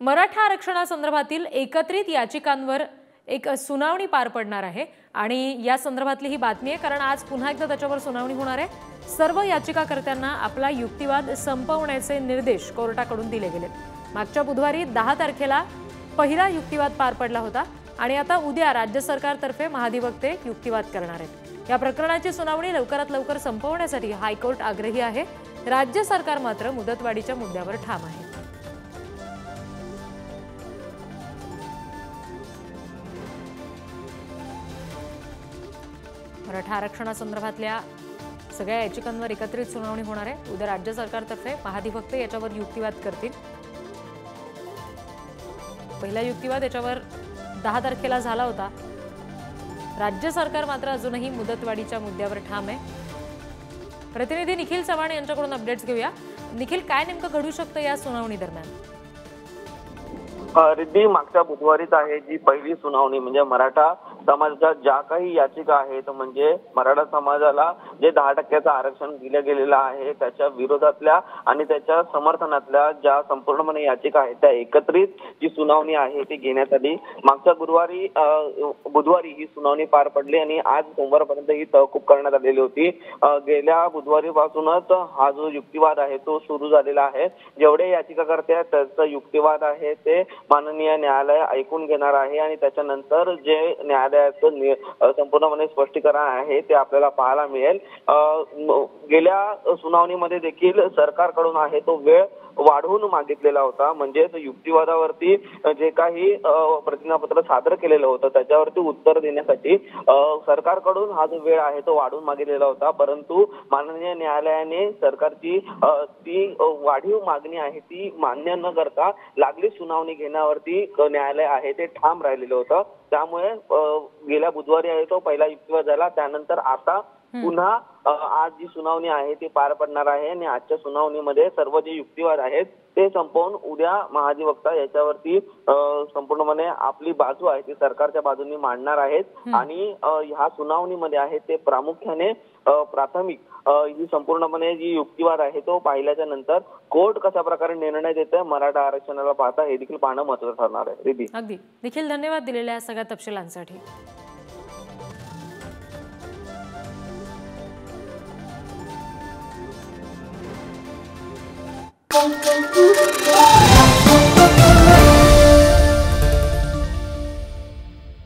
मराठा आरक्षणासंदर्भातील एकत्रित याचिकांवर एक सुनावणी पार पडणार आहे आणि या संदर्भातली ही बातमी आहे, कारण आज पुन्हा एकदा त्याच्यावर सुनावणी होणार आहे। सर्व याचिकाकर्त्यांना आपला युक्तिवाद संपवण्याचे निर्देश कोर्टाकडून दिले गेले। मागच्या बुधवारी 10 तारखेला पहिला युक्तिवाद पार पडला होता आणि आता उद्या राज्य सरकारतर्फे महाधिवक्ते युक्तिवाद करणार आहेत। या प्रकरणाची सुनावणी लवकरात लवकर संपवण्यासाठी हायकोर्ट आग्रही आहे। राज्य सरकार मात्र मुदतवाढीच्या मुद्द्यावर ठाम आहे। मराठा आरक्षणासंदर्भातल्या सगळ्या याचिकांवर एकत्रित सुनावणी होणार आहे। उद्या राज्य सरकारतर्फे महाधिवक्ते याच्यावर युक्तिवाद करतील। पहिला युक्तिवाद याच्यावर 10 तारखेला झाला होता। राज्य सरकार मात्र अजूनही मुदतवाढीच्या मुद्द्यावर ठाम आहे। प्रतिनिधी निखिल चव्हाण यांच्याकडून अपडेट्स घेऊया। निखिल, काय नेमकं घडू शकतं या सुनावणी दरम्यान? रिद्धी, मागच्या बुधवारीच आहे जी पहिली सुनावणी, म्हणजे मराठा समाजाच्या ज्या काही याचिका आहेत, म्हणजे मराठा समाजाला जे 10% आरक्षण दिलं गेलेलं आहे त्याच्या विरोधातल्या आणि त्याच्या समर्थनातल्या ज्या संपूर्णपणे याचिका आहेत त्या एकत्रित जी सुनावणी आहे ती घेण्यासाठी मागच्या बुधवारी ही सुनावणी पार पडली आणि आज सोमवारपर्यंत ही तहकूब करण्यात आलेली होती। गेल्या बुधवारीपासूनच हा जो युक्तिवाद आहे तो सुरू झालेला आहे। जेवढे याचिकाकर्ते आहेत त्याचा युक्तिवाद आहे ते माननीय न्यायालय ऐकून घेणार आहे आणि त्याच्यानंतर जे न्यायालयाचं संपूर्णपणे स्पष्टीकरण आहे ते आपल्याला पाहायला मिळेल। गेल्या सुनावणीमध्ये देखील सरकारकडून आहे तो वेळ वाढवून मागितलेला होता, म्हणजे युक्तिवादावरती जे काही प्रतिज्ञापत्र सादर केलेलं होतं त्याच्यावरती उत्तर देण्यासाठी सरकारकडून हा जो वेळ आहे तो वाढवून मागितलेला होता, परंतु माननीय न्यायालयाने सरकारची ती वाढीव मागणी आहे ती मान्य न करता लागली सुनावणी घेण्यावरती न्यायालय आहे ते ठाम राहिलेलं होतं। त्यामुळे गेल्या बुधवारी आहे तो पहिला युक्तिवाद झाला। त्यानंतर आता पुन्हा आज जी सुनावणी आहे ती पार पडणार आहे आणि आजच्या सुनावणीमध्ये सर्व जे युक्तिवाद आहेत ते संपवून उद्या महाधिवक्ता याच्यावरती संपूर्णपणे आपली बाजू आहे ती सरकारच्या बाजूने मांडणार आहेत आणि ह्या सुनावणीमध्ये आहे ते प्रामुख्याने प्राथमिक ही संपूर्णपणे जी युक्तिवाद आहे तो पाहिल्याच्या नंतर कोर्ट कशा प्रकारे निर्णय देतोय मराठा आरक्षणाला पाहता हे देखील पाहणं महत्त्वाचं ठरणार आहे। रिद्धी, अगदी निखिल, धन्यवाद दिलेल्या सगळ्या तपशिलांसाठी। Thank you.